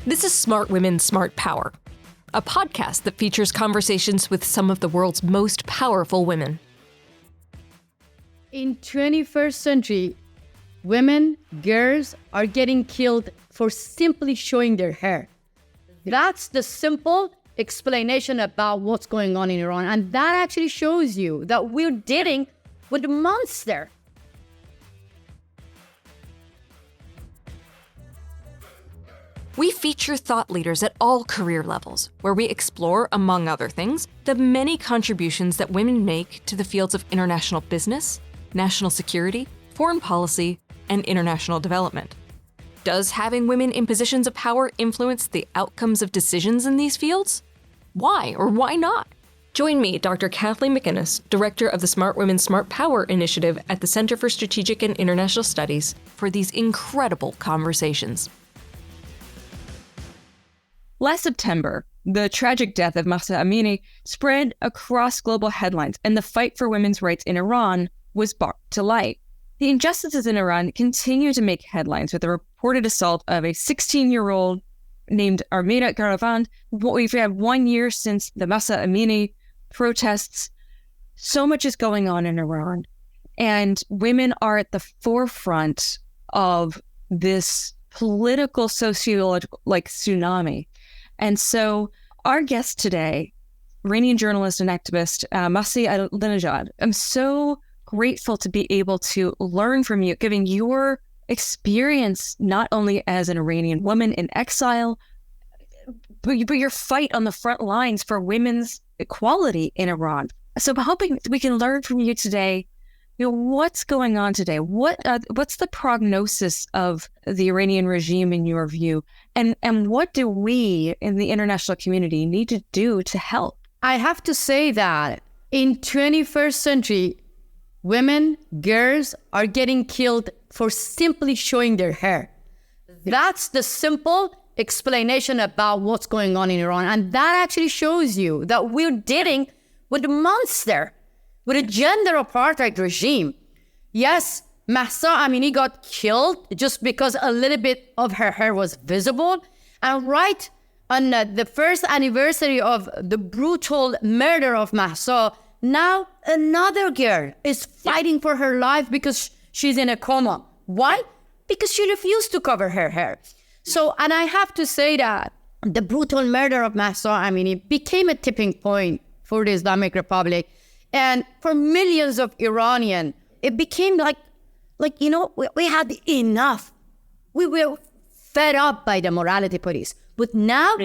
This is Smart Women, Smart Power, a podcast that features conversations with some of the world's most powerful women. In 21st century, women, girls are getting killed for simply showing their hair. That's the simple explanation about what's going on in Iran. And that actually shows you that we're dealing with a monster. We feature thought leaders at all career levels, where we explore, among other things, the many contributions that women make to the fields of international business, national security, foreign policy, and international development. Does having women in positions of power influence the outcomes of decisions in these fields? Why or why not? Join me, Dr. Kathleen McInnis, Director of the Smart Women, Smart Power Initiative at the Center for Strategic and International Studies, for these incredible conversations. Last September, the tragic death of Mahsa Amini spread across global headlines, and the fight for women's rights in Iran was brought to light. The injustices in Iran continue to make headlines with the reported assault of a 16-year-old named Armita Garavand. We've had 1 year since the Mahsa Amini protests. So much is going on in Iran, and women are at the forefront of this political, sociological, tsunami. And so our guest today, Iranian journalist and activist, Masih Alinejad, I'm so grateful to be able to learn from you, giving your experience not only as an Iranian woman in exile, but your fight on the front lines for women's equality in Iran. So I'm hoping we can learn from you today, what's going on today? What's the prognosis of the Iranian regime in your view? And what do we in the international community need to do to help? I have to say that in 21st century, women, girls are getting killed for simply showing their hair. That's the simple explanation about what's going on in Iran. And that actually shows you that we're dealing with a monster, with a gender apartheid regime. Yes, Mahsa Amini got killed just because a little bit of her hair was visible. And right on the first anniversary of the brutal murder of Mahsa, now another girl is fighting for her life because she's in a coma. Why? Because she refused to cover her hair. So, and I have to say that the brutal murder of Mahsa Amini became a tipping point for the Islamic Republic. And for millions of Iranians, it became we had enough. We were fed up by the morality police. But now,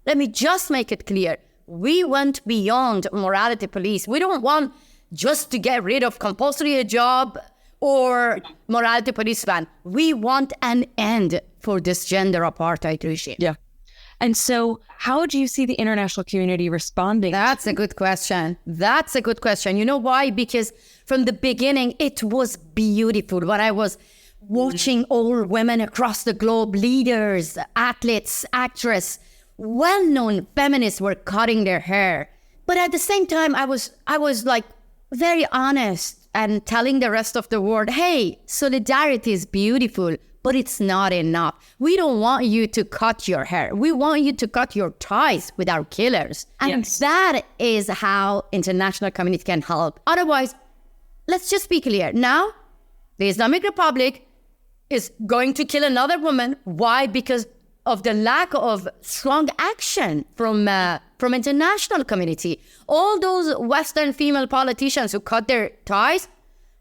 let me just make it clear. We went beyond morality police. We don't want just to get rid of compulsory hijab or morality police ban. We want an end for this gender apartheid regime. Yeah. And so how do you see the international community responding? That's a good question. You know why? Because from the beginning, it was beautiful. When I was watching all women across the globe, leaders, athletes, actresses, well-known feminists were cutting their hair. But at the same time, I was very honest and telling the rest of the world, hey, solidarity is beautiful, but it's not enough. We don't want you to cut your hair. We want you to cut your ties with our killers. And that is how international community can help. Otherwise, let's just be clear. Now, the Islamic Republic is going to kill another woman. Why? Because of the lack of strong action from international community. All those Western female politicians who cut their ties,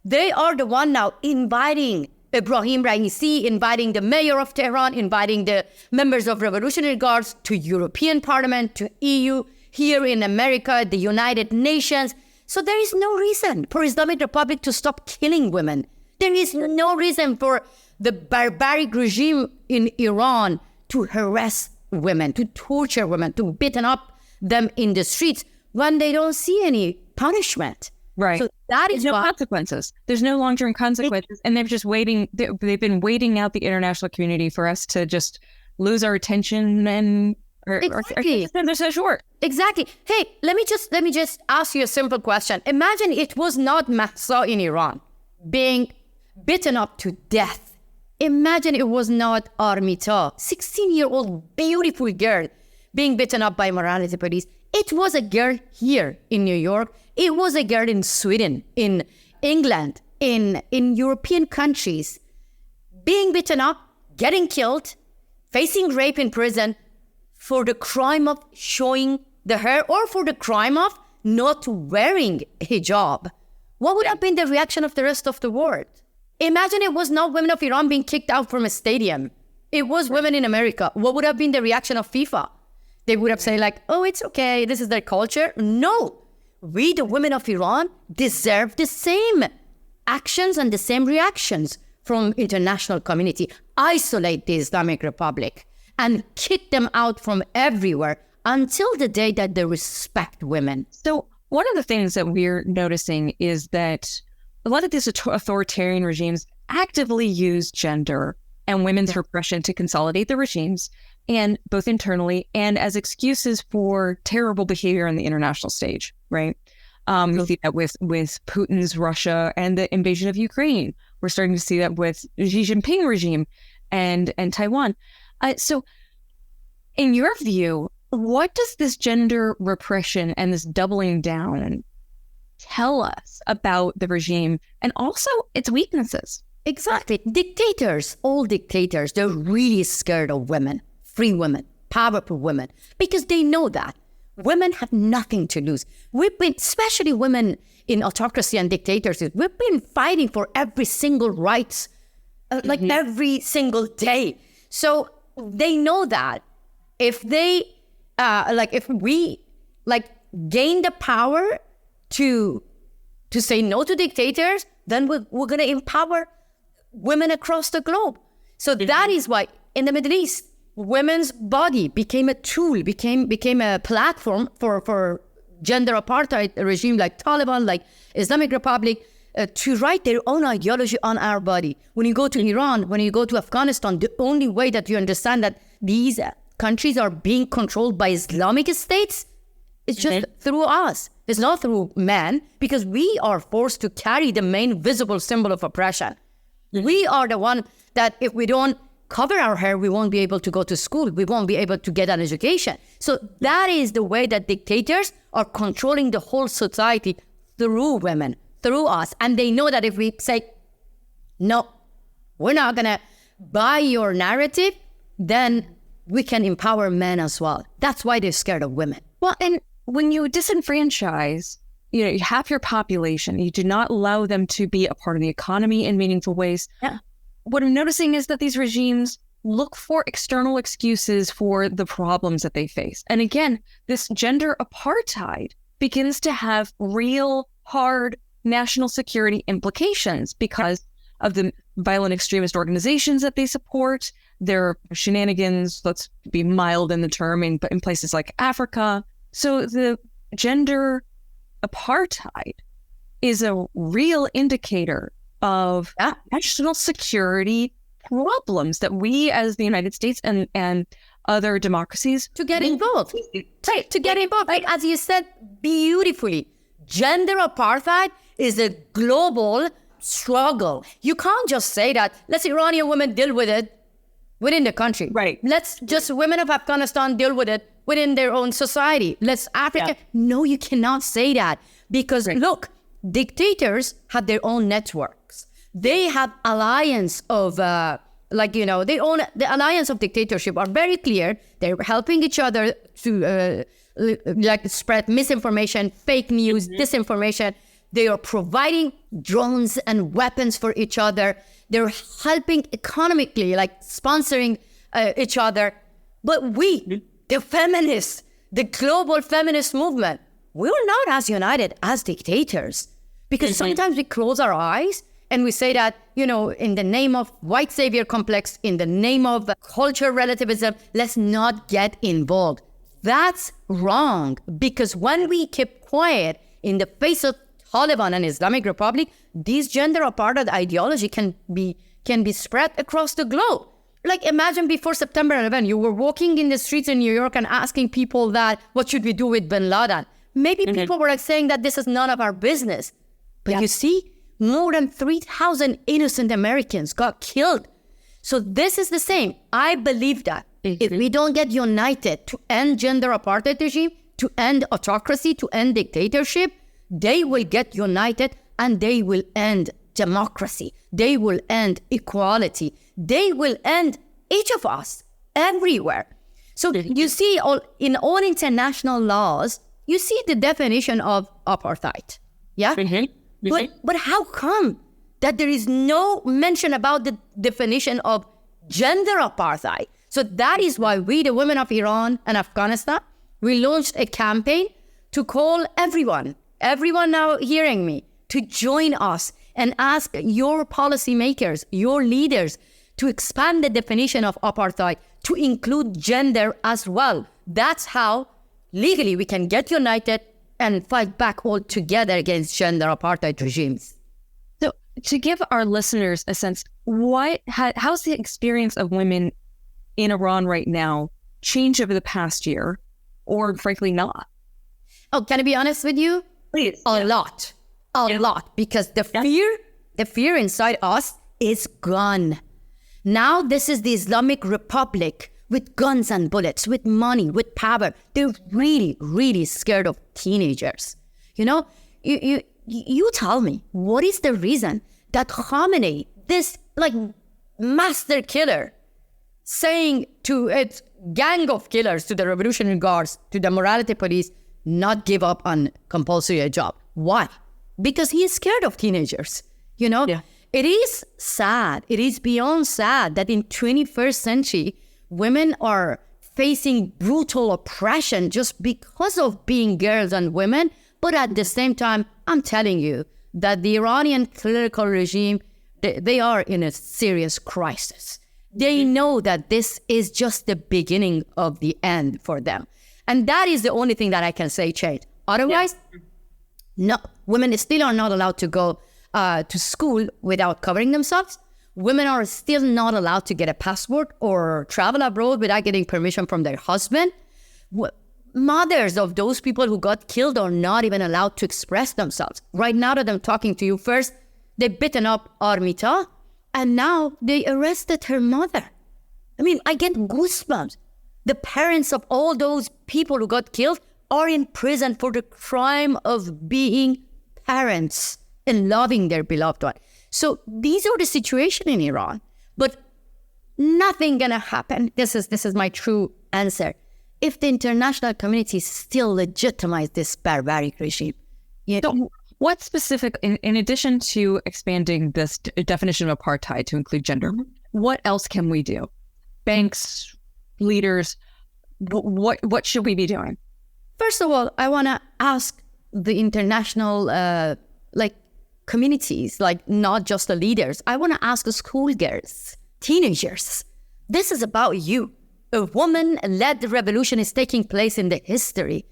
they are the one now inviting Ibrahim Raisi, inviting the mayor of Tehran, inviting the members of Revolutionary Guards to European Parliament, to EU, here in America, the United Nations. So there is no reason for Islamic Republic to stop killing women. There is no reason for the barbaric regime in Iran to harass women, to torture women, to beaten up them in the streets when they don't see any punishment. Right. So that is no consequences. There's no long-term consequences. And they're just waiting. They've been waiting out the international community for us to just lose our attention and exactly. They're so short. Exactly. Hey, let me just ask you a simple question. Imagine it was not Mahsa in Iran being beaten up to death Imagine it was not Armita, 16-year-old beautiful girl being beaten up by morality police. It was a girl here in New York. It was a girl in Sweden, in England, in European countries, being beaten up, getting killed, facing rape in prison for the crime of showing the hair or for the crime of not wearing hijab. What would have been the reaction of the rest of the world? Imagine it was not women of Iran being kicked out from a stadium. It was women in America. What would have been the reaction of FIFA? They would have said like, oh, it's okay, this is their culture. No, we, the women of Iran, deserve the same actions and the same reactions from international community. Isolate the Islamic Republic and kick them out from everywhere until the day that they respect women. So one of the things that we're noticing is that a lot of these authoritarian regimes actively use gender and women's repression to consolidate the regimes, and both internally and as excuses for terrible behavior on the international stage, right? You see that with Putin's Russia and the invasion of Ukraine. We're starting to see that with Xi Jinping regime and Taiwan. So in your view, what does this gender repression and this doubling down tell us about the regime and also its weaknesses? Exactly. Dictators, all dictators, they're really scared of women, free women, powerful women, because they know that women have nothing to lose. We've been, especially women in autocracy and dictatorships, we've been fighting for every single right, like every single day. So they know that if they, if we gain the power to say no to dictators, then we're going to empower women across the globe. So that is why in the Middle East, women's body became a tool, became a platform for gender apartheid regime like Taliban, like Islamic Republic, to write their own ideology on our body. When you go to Iran, when you go to Afghanistan, the only way that you understand that these countries are being controlled by Islamic states is just through us. It's not through men, because we are forced to carry the main visible symbol of oppression. We are the one that if we don't cover our hair, we won't be able to go to school. We won't be able to get an education. So that is the way that dictators are controlling the whole society through women, through us. And they know that if we say, no, we're not going to buy your narrative, then we can empower men as well. That's why they're scared of women. Well, and when you disenfranchise, you half your population, you do not allow them to be a part of the economy in meaningful ways. Yeah. What I'm noticing is that these regimes look for external excuses for the problems that they face. And again, this gender apartheid begins to have real, hard national security implications because of the violent extremist organizations that they support, their shenanigans, let's be mild in the term, in places like Africa. So the gender apartheid is a real indicator of national security problems that we as the United States and other democracies to get involved. Right, to get involved. Like, as you said beautifully, gender apartheid is a global struggle. You can't just say that, let's Iranian women deal with it within the country. Right. Let's just women of Afghanistan deal with it within their own society. Let's Africa. Yeah. No, you cannot say that because look, dictators have their own networks. They have alliance of, the alliance of dictatorship are very clear. They're helping each other to spread misinformation, fake news, disinformation. They are providing drones and weapons for each other. They're helping economically, sponsoring each other. But we, the feminists, the global feminist movement, we're not as united as dictators. Because sometimes we close our eyes and we say that, in the name of white savior complex, in the name of cultural relativism, let's not get involved. That's wrong. Because when we keep quiet in the face of Taliban and Islamic Republic, this gender apartheid ideology can be spread across the globe. Imagine before September 11, you were walking in the streets in New York and asking people that, what should we do with bin Laden? Maybe people were saying that this is none of our business. But you see, more than 3,000 innocent Americans got killed. So this is the same. I believe that if we don't get united to end gender apartheid regime, to end autocracy, to end dictatorship, they will get united and they will end democracy. They will end equality. They will end each of us everywhere. So you see, in all international laws, you see the definition of apartheid. Yeah? But how come that there is no mention about the definition of gender apartheid? So that is why we, the women of Iran and Afghanistan, we launched a campaign to call everyone now hearing me, to join us and ask your policymakers, your leaders, to expand the definition of apartheid to include gender as well. That's how legally we can get united and fight back all together against gender apartheid regimes. So to give our listeners a sense, how's the experience of women in Iran right now changed over the past year, or frankly not? Oh, can I be honest with you? Please. A lot, because the fear inside us is gone. Now this is the Islamic Republic with guns and bullets, with money, with power. They're really, really scared of teenagers. You know, you tell me, what is the reason that Khamenei, this master killer, saying to its gang of killers, to the Revolutionary Guards, to the morality police, not give up on compulsory hijab? Why? Because he is scared of teenagers, you know? Yeah. It is sad. It is beyond sad that in 21st century, women are facing brutal oppression just because of being girls and women. But at the same time, I'm telling you that the Iranian clerical regime, they are in a serious crisis. They know that this is just the beginning of the end for them. And that is the only thing that I can say, Chait. Otherwise, no, women still are not allowed to go to school without covering themselves. Women are still not allowed to get a passport or travel abroad without getting permission from their husband. Mothers of those people who got killed are not even allowed to express themselves. Right now that I'm talking to you, first, they've beaten up Armita, and now they arrested her mother. I mean, I get goosebumps. The parents of all those people who got killed are in prison for the crime of being parents and loving their beloved one. So these are the situation in Iran. But nothing gonna happen. This is my true answer. If the international community still legitimize this barbaric regime. So what specific, in addition to expanding this definition of apartheid to include gender, what else can we do? Banks, leaders, what should we be doing? First of all, I want to ask the international communities, not just the leaders. I want to ask the schoolgirls, teenagers. This is about you. A woman-led revolution is taking place in the history,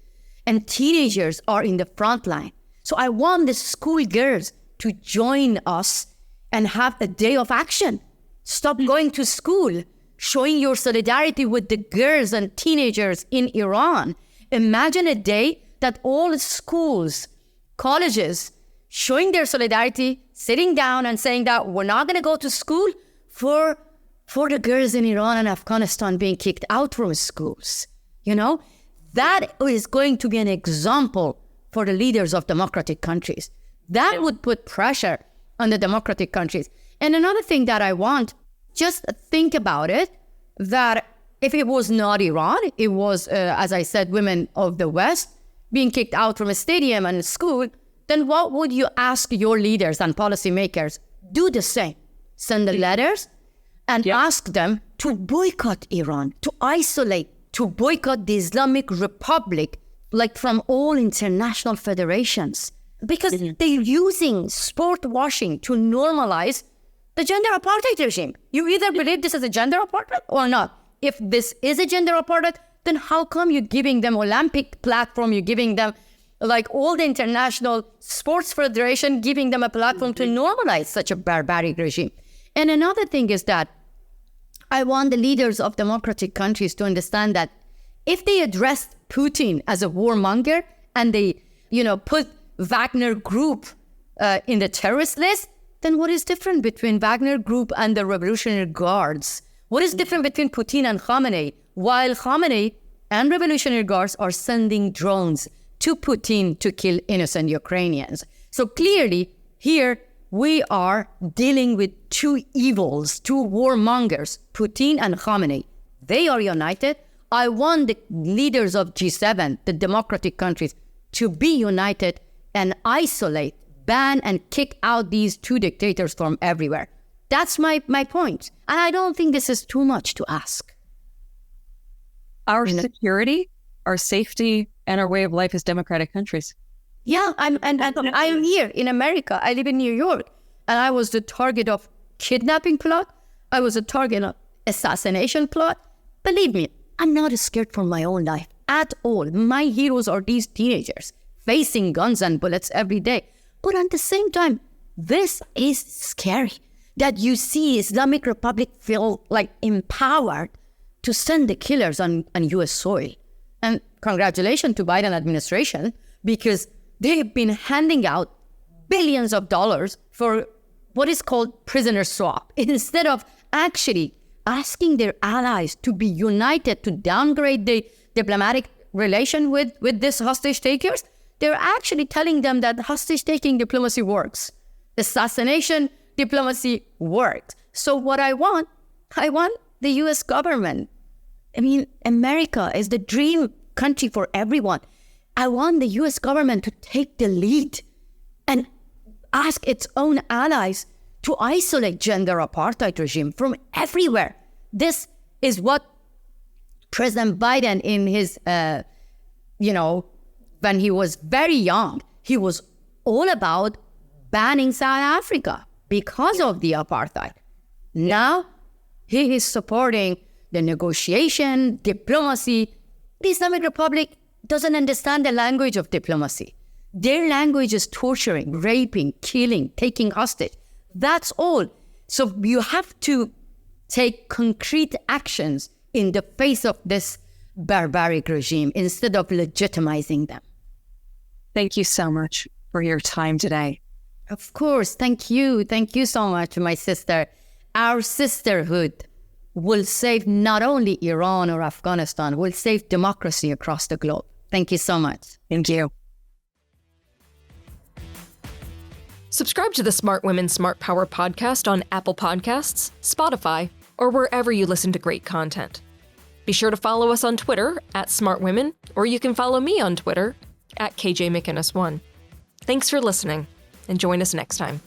and teenagers are in the front line. So I want the schoolgirls to join us and have a day of action. Stop going to school, showing your solidarity with the girls and teenagers in Iran. Imagine a day that all schools, colleges, showing their solidarity, sitting down and saying that we're not going to go to school for the girls in Iran and Afghanistan being kicked out from schools. You know, that is going to be an example for the leaders of democratic countries. That would put pressure on the democratic countries. And another thing that I want, just think about it, that if it was not Iran, it was, as I said, women of the West being kicked out from a stadium and a school, then what would you ask your leaders and policymakers? Do the same. Send the letters and ask them to boycott Iran, to isolate, to boycott the Islamic Republic, from all international federations. Because they're using sport washing to normalize the gender apartheid regime. You either believe this is a gender apartheid or not. If this is a gender apartheid, then how come you're giving them Olympic platform, you're giving them all the international sports federation, giving them a platform to normalize such a barbaric regime. And another thing is that I want the leaders of democratic countries to understand that if they address Putin as a warmonger and they, put Wagner Group in the terrorist list, then what is different between Wagner Group and the Revolutionary Guards? What is different between Putin and Khamenei? While Khamenei and Revolutionary Guards are sending drones to Putin to kill innocent Ukrainians. So clearly, here we are dealing with two evils, two warmongers, Putin and Khamenei. They are united. I want the leaders of G7, the democratic countries, to be united and isolate, ban, and kick out these two dictators from everywhere. That's my point. And I don't think this is too much to ask. Our security, our safety, and our way of life as democratic countries. Yeah, I am here in America. I live in New York, and I was the target of kidnapping plot. I was a target of assassination plot. Believe me, I'm not scared for my own life at all. My heroes are these teenagers facing guns and bullets every day. But at the same time, this is scary that you see Islamic Republic feel like empowered to send the killers on U.S. soil. And congratulations to Biden administration, because they've been handing out billions of dollars for what is called prisoner swap, instead of actually asking their allies to be united to downgrade the diplomatic relation with these hostage takers. They're actually telling them that hostage-taking diplomacy works. Assassination diplomacy works. So what I want the U.S. government. I mean, America is the dream country for everyone. I want the U.S. government to take the lead and ask its own allies to isolate gender apartheid regime from everywhere. This is what President Biden in his, when he was very young, he was all about banning South Africa because of the apartheid. Now, he is supporting the negotiation, diplomacy. The Islamic Republic doesn't understand the language of diplomacy. Their language is torturing, raping, killing, taking hostage. That's all. So you have to take concrete actions in the face of this barbaric regime instead of legitimizing them. Thank you so much for your time today. Of course. Thank you. Thank you so much, my sister. Our sisterhood will save not only Iran or Afghanistan, will save democracy across the globe. Thank you so much. Thank you. Subscribe to the Smart Women, Smart Power podcast on Apple Podcasts, Spotify, or wherever you listen to great content. Be sure to follow us on Twitter @SmartWomen, or you can follow me on Twitter @KJMcInnis1. Thanks for listening, and join us next time.